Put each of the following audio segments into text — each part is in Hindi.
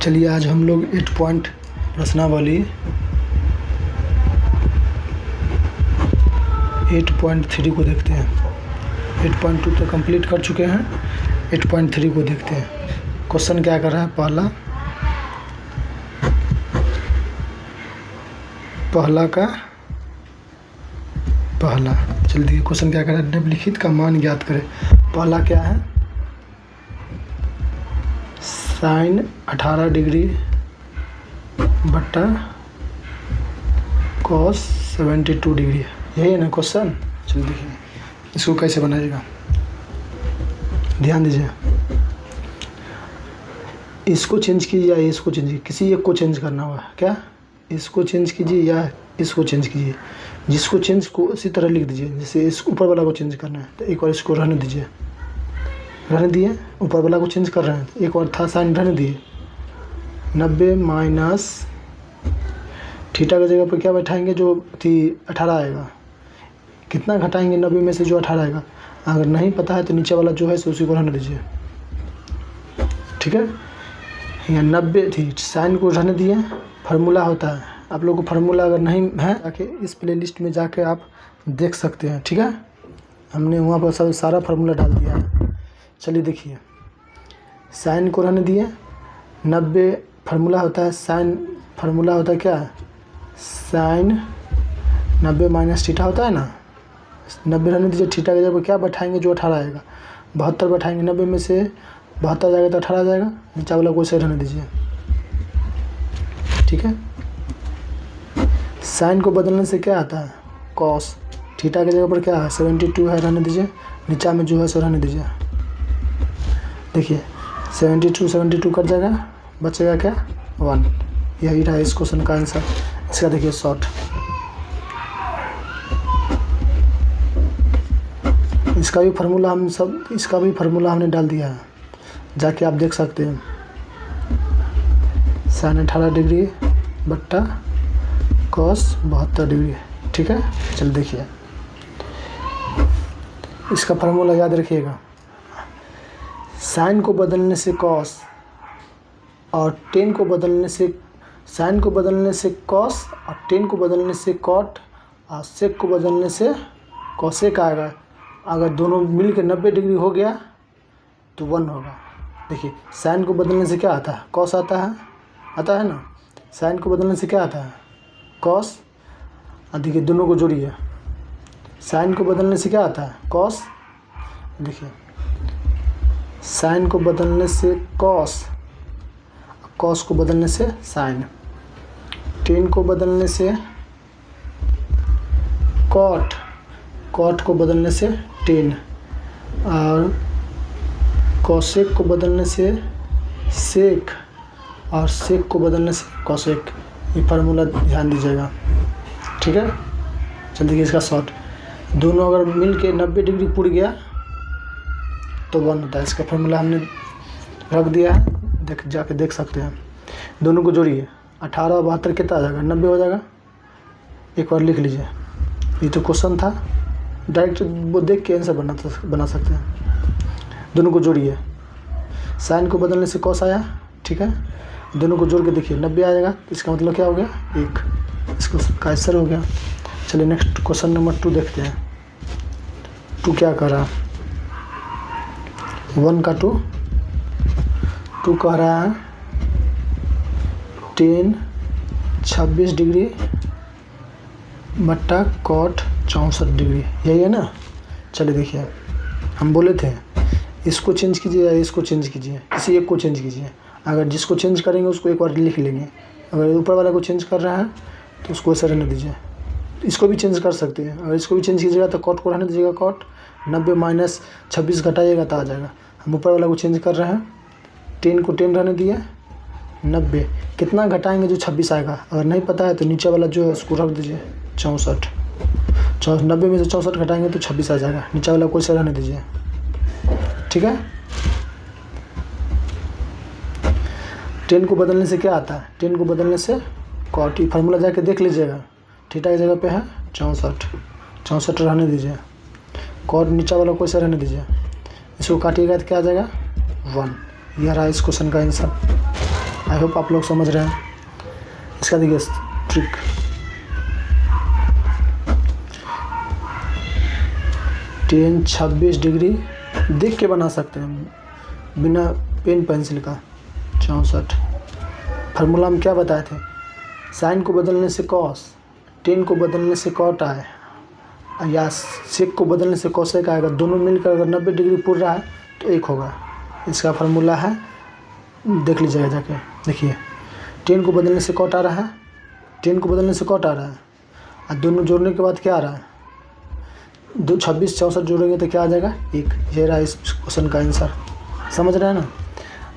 चलिए आज हम लोग 8 पॉइंट प्रश्नावली 8.3 को देखते हैं। 8.2 तो कंप्लीट कर चुके हैं, 8.3 को देखते हैं। क्वेश्चन क्या कर रहा है? पहला चलिए देखिए क्वेश्चन क्या कर रहा है। निम्नलिखित का मान ज्ञात करें। पहला क्या है? साइन 18 डिग्री बट्टा कॉस 72 डिग्री है, यही है ना क्वेश्चन। चलिए देखिए इसको कैसे बनाइएगा, ध्यान दीजिए। इसको चेंज कीजिए या इसको चेंज कीजिए, किसी एक को चेंज करना होगा। क्या? इसको चेंज कीजिए या इसको चेंज कीजिए। जिसको चेंज को इसी तरह लिख दीजिए, जैसे इस ऊपर वाला को चेंज करना है तो एक बार इसको रहने दीजिए, रहने दिए। ऊपर वाला को चेंज कर रहे हैं तो एक बार था साइन रहने दिए। 90 माइनस थीटा की जगह पर क्या बैठाएंगे? जो थी 18 आएगा। कितना घटाएंगे 90 में से? जो 18 आएगा। अगर नहीं पता है तो नीचे वाला जो है सो उसी को रहने दीजिए, ठीक है। यहाँ 90 थी, साइन को रहने दिए। फार्मूला होता है, आप लोगों को फार्मूला अगर नहीं है आके इस प्लेलिस्ट में जाके आप देख सकते हैं, ठीक है। हमने वहाँ पर सब सारा फार्मूला डाल दिया है। चलिए देखिए, साइन को रहने दिए। 90 फार्मूला होता है, साइन फार्मूला होता है क्या? साइन 90 माइनस थीटा होता है ना। 90 रहने दीजिए, थीटा की जगह क्या बैठाएंगे? जो 18 आएगा। 72 बैठाएंगे। 90 में से 72 जाएगा तो 18 आ जाएगा। नीचे वाला को सही रहने दीजिए, ठीक है। साइन को बदलने से क्या आता है? कॉस। थीटा की जगह पर क्या है? 72 है, रहने दीजिए। नीचा में जो है सो रहने दीजिए। देखिए 72 कट जाएगा, बचेगा क्या? 1। यही रहा इस क्वेश्चन का आंसर। इसका देखिए शॉर्ट, इसका भी फार्मूला हमने डाल दिया है, जाके आप देख सकते हैं। साइन 18 डिग्री बट्टा कॉस 72 डिग्री, ठीक है। चल देखिए इसका फार्मूला याद रखिएगा। साइन को बदलने से कॉस और टेन को बदलने से, साइन को बदलने से कॉस और टेन को बदलने से कॉट और सेक को बदलने से कॉसेक आएगा। अगर दोनों मिल के 90 डिग्री हो गया तो 1 होगा। देखिए साइन को बदलने से क्या आता है? कॉस आता है ना। साइन को बदलने से क्या आता है? कॉस। और देखिए दोनों को जोड़िए। साइन को बदलने से क्या आता है? कॉस। देखिए साइन को बदलने से कॉस, कॉस को बदलने से साइन, टेन को बदलने से कॉट, कॉट को बदलने से टेन, और कॉसेक को बदलने से सेक, और सेक को बदलने से कॉसेक। ये फार्मूला ध्यान दीजिएगा, ठीक है। चल देखिए इसका शॉर्ट, दोनों अगर मिल के 90 डिग्री पुड़ गया तो 1 होता है। इसका फार्मूला हमने रख दिया है, जाके देख सकते हैं। दोनों को जोड़िए, 18 और 72 कितना आ जाएगा? 90 हो जाएगा। एक बार लिख लीजिए, ये तो क्वेश्चन था, डायरेक्ट वो देख के आंसर बना सकते हैं। दोनों को जोड़िए, साइन को बदलने से कॉस आया, ठीक है। दोनों को जोड़ के देखिए 90 आ जाएगा। इसका मतलब क्या हो गया? 1। इसको का आंसर हो गया। चलिए नेक्स्ट क्वेश्चन नंबर 2 देखते हैं। 2 क्या कर रहा है? 1 का 2 कह रहा है 10 26 डिग्री बट्टा कॉट 64 डिग्री, यही है ना। चलिए देखिए हम बोले थे इसको चेंज कीजिए या इसको चेंज कीजिए, किसी एक को चेंज कीजिए। अगर जिसको चेंज करेंगे उसको एक बार लिख लेंगे। अगर ऊपर वाला को चेंज कर रहा है तो उसको ऐसे रहने दीजिए। इसको भी चेंज कर सकते हैं। अगर इसको भी चेंज कीजिएगा तो कॉट को रहने दीजिएगा। कॉट 90 माइनस 26 घटाइएगा तो आ जाएगा। हम ऊपर वाला को चेंज कर रहे हैं, 10 को 10 रहने दिए। 90 कितना घटाएंगे? जो 26 आएगा। अगर नहीं पता है तो नीचे वाला जो है उसको रख दीजिए 64। 90 में से 64 घटाएंगे तो 26 आ जाएगा। नीचे वाला को ऐसे रहने दीजिए, ठीक है। 10 को बदलने से क्या आता है? 10 को बदलने से कॉट। फार्मूला जाके देख लीजिएगा। थीटा की जगह पे है 64 रहने दीजिए। कॉट नीचे वाला को ऐसे रहने दीजिए। इसको काटिएगा तो क्या आ जाएगा? 1। यह रहा इस क्वेश्चन का आंसर। आई होप आप लोग समझ रहे हैं। इसका देखिए ट्रिक, टेन 26 डिग्री देख के बना सकते हैं बिना पेन पेंसिल का। 64 फार्मूला हम क्या बताए थे, साइन को बदलने से कॉस, टेन को बदलने से कॉट आए या सेक को बदलने से कोसेक आएगा। दोनों मिलकर अगर 90 डिग्री पूर रहा है तो एक होगा। इसका फार्मूला है, देख लीजिएगा जाके। देखिए टेन को बदलने से कॉट आ रहा है, टेन को बदलने से कॉट आ रहा है, और दोनों जोड़ने के बाद क्या आ रहा है, 26 64 जोड़ेंगे तो क्या आ जाएगा, एक। ये रहा इस क्वेश्चन का आंसर। समझ रहे हैं ना।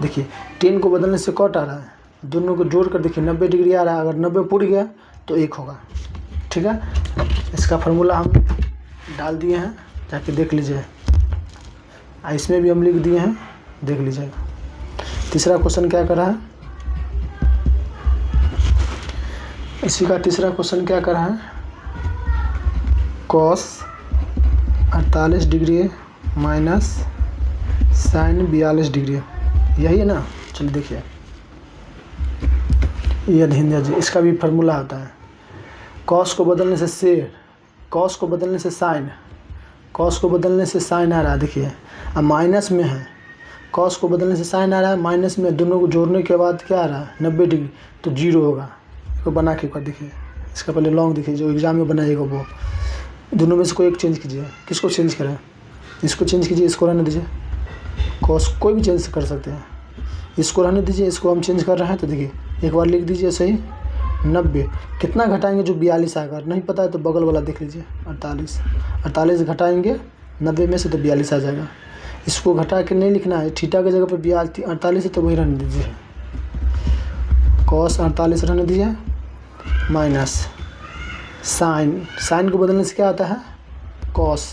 देखिए टेन को बदलने से कॉट आ रहा है, दोनों को जोड़ कर देखिए 90 डिग्री आ रहा है, अगर 90 पूर गया तो एक होगा। ठीक है, इसका फार्मूला हम डाल दिए हैं, जाके देख लीजिए। इसमें भी हम लिख दिए हैं, देख लीजिएगा। तीसरा क्वेश्चन क्या कर रहा है, इसी का तीसरा क्वेश्चन क्या कर रहा है, cos 48 degree minus sine 42 degree, यही है ना। चलिए देखिए, ये ध्यान दीजिए, इसका भी फार्मूला होता है। कॉस को बदलने से सेक, कॉस को बदलने से साइन, कॉस को बदलने से साइन आ रहा है। देखिए अब माइनस में है, कॉस को बदलने से साइन आ रहा है, माइनस में, दोनों को जोड़ने के बाद क्या आ रहा है, 90 डिग्री, तो जीरो होगा। तो बना के कर देखिए, इसका पहले लॉन्ग देखिए, जो एग्जाम में बनाइएगा वो। दोनों में से कोई एक चेंज कीजिए। किसको चेंज करें, इसको चेंज कीजिए, इसको रहने दीजिए। कॉस कोई भी चेंज कर सकते हैं, इसको रहने दीजिए, इसको हम चेंज कर रहे हैं। तो देखिए एक बार लिख दीजिए सही, 90 कितना घटाएंगे, जो 42 आएगा। नहीं पता है तो बगल वाला देख लीजिए, 48, 48 घटाएंगे 90 में से तो 42 आ जाएगा। इसको घटा के नहीं लिखना है, थीटा की जगह पर 48 है तो वही रहने दीजिए। कॉस 48 रहने दीजिए, माइनस साइन, साइन को बदलने से क्या आता है, कॉस।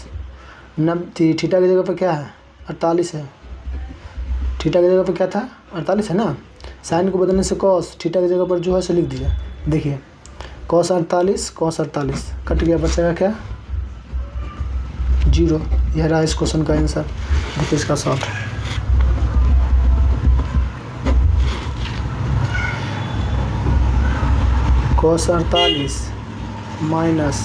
थीटा की जगह पर क्या है, 48 है, थीटा की जगह पर क्या था, 48 है ना। साइन को बदलने से कॉस, थीटा की जगह पर जो है सो लिख दीजिए। देखिए कॉस 48, कॉस 48 कट गया, बचेगा क्या, जीरो। यह रहा इस क्वेश्चन का आंसर। देखिए इसका short, cos 48 minus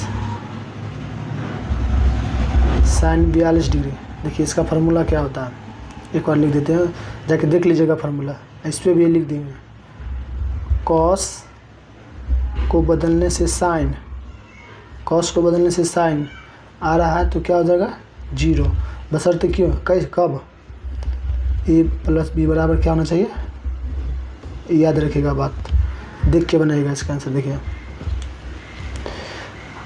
sine 42 degree. देखिए इसका फार्मूला क्या होता है, एक बार लिख देते हैं, जाके देख लीजिएगा फार्मूला। इस पर भी ये लिख देंगे, कॉस को बदलने से साइन, कॉस को बदलने से साइन आ रहा है तो क्या हो जाएगा, जीरो। बशर्ते क्यों, कैसे, कब, ए प्लस बी बराबर क्या होना चाहिए, याद रखिएगा बात, देख के बनाइएगा इसका आंसर। देखिए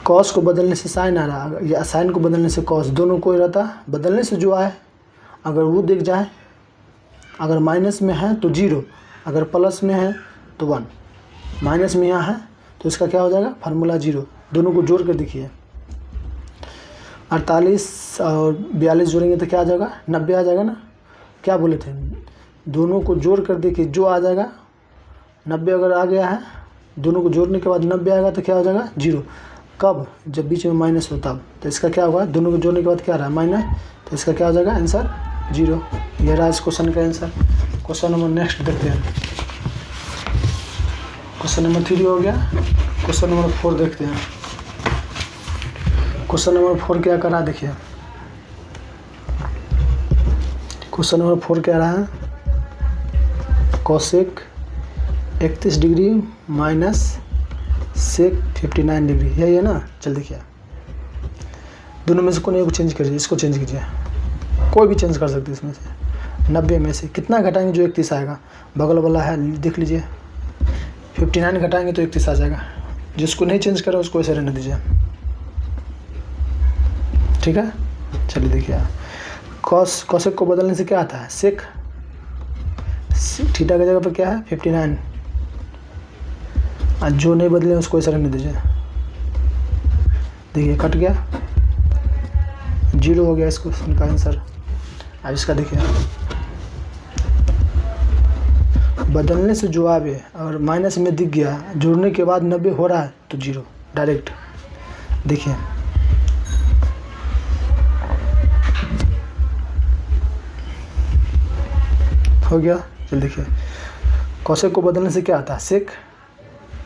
कॉस को बदलने से साइन आ रहा है या साइन को बदलने से कॉस, दोनों कोई रहता, बदलने से जो आए अगर वो दिख जाए, अगर माइनस में है तो जीरो, अगर प्लस में है तो 1। माइनस में यहाँ है तो इसका क्या हो जाएगा, फार्मूला जीरो। दोनों को जोड़ कर देखिए, 48 और 42 जोड़ेंगे तो क्या आ जाएगा, 90 आ जाएगा ना। क्या बोले थे, दोनों को जोड़ कर देखिए, जो आ जाएगा 90 अगर आ गया है, दोनों को जोड़ने के बाद 90 आएगा तो क्या हो जाएगा, जीरो। कब, जब बीच में माइनस हो तब। तो इसका क्या होगा, दोनों को जोड़ने के बाद क्या आ रहा है, माइनस, तो इसका क्या हो जाएगा आंसर, जीरो। यह रहा इस क्वेश्चन का आंसर। क्वेश्चन नंबर नेक्स्ट देखते हैं। क्वेश्चन नंबर 3 हो गया, क्वेश्चन नंबर 4 देखते हैं। क्वेश्चन नंबर 4 क्या कर रहा है, देखिए क्वेश्चन नंबर 4 क्या रहा है, cosec 31 degree minus sec 59 degree, यही है ना। चल देखिए, दोनों में से कोई एक को चेंज करिए, इसको चेंज कीजिए, कोई भी चेंज कर सकते हैं इसमें से। 90 में से कितना घटाएंगे, जो 31 आएगा, बगल वाला है देख लीजिए, 59 घटाएंगे तो 31 आ जाएगा। जिसको नहीं चेंज करा उसको ऐसे रहने दीजिए, ठीक है। चलिए देखिए, कॉस, कॉसेक को बदलने से क्या आता है, सेक, थीटा की जगह पर क्या है 59, और जो नहीं बदले उसको ऐसे रहने दीजिए। देखिए कट गया, जीरो हो गया इस क्वेश्चन का आंसर। अब इसका देखिए, बदलने से जो आवे और माइनस में दिख गया, जोड़ने के बाद 90 हो रहा है तो जीरो डायरेक्ट। देखिए हो गया, चल देखिए कॉसेक को बदलने से क्या आता है, सेक,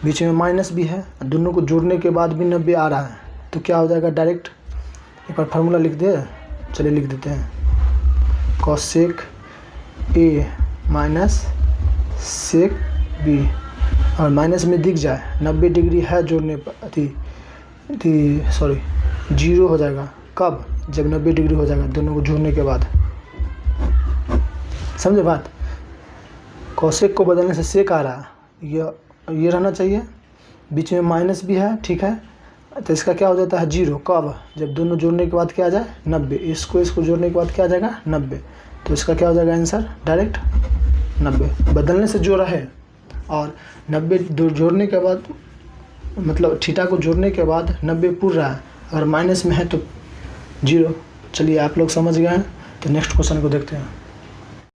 बीच में माइनस भी है, दोनों को जोड़ने के बाद भी 90 आ रहा है, तो क्या हो जाएगा डायरेक्ट। एक बार फार्मूला लिख दे, चलिए लिख देते हैं, cosec A minus sec B, और माइनस में दिख जाए 90 डिग्री है जोड़ने पर सॉरी 0 हो जाएगा, कब, जब 90 डिग्री हो जाएगा दोनों को जोड़ने के बाद। समझे बात। कॉसेक को बदलने से सेक आ रहा है, ये रहना चाहिए, बीच में माइनस भी है, ठीक है, तो इसका क्या हो जाता है 0, कब, जब दोनों जोड़ने के बाद क्या आ जाए 90, इसको जोड़ने के बाद क्या आ जाएगा 90, तो इसका क्या हो जाएगा आंसर डायरेक्ट 90। बदलने से जो रहे, और 90 जोड़ने के बाद मतलब थीटा को जोड़ने के बाद 90 पूरा रहा है, अगर माइनस में है तो 0। चलिए आप लोग समझ गए हैं, तो नेक्स्ट क्वेश्चन को देखते हैं।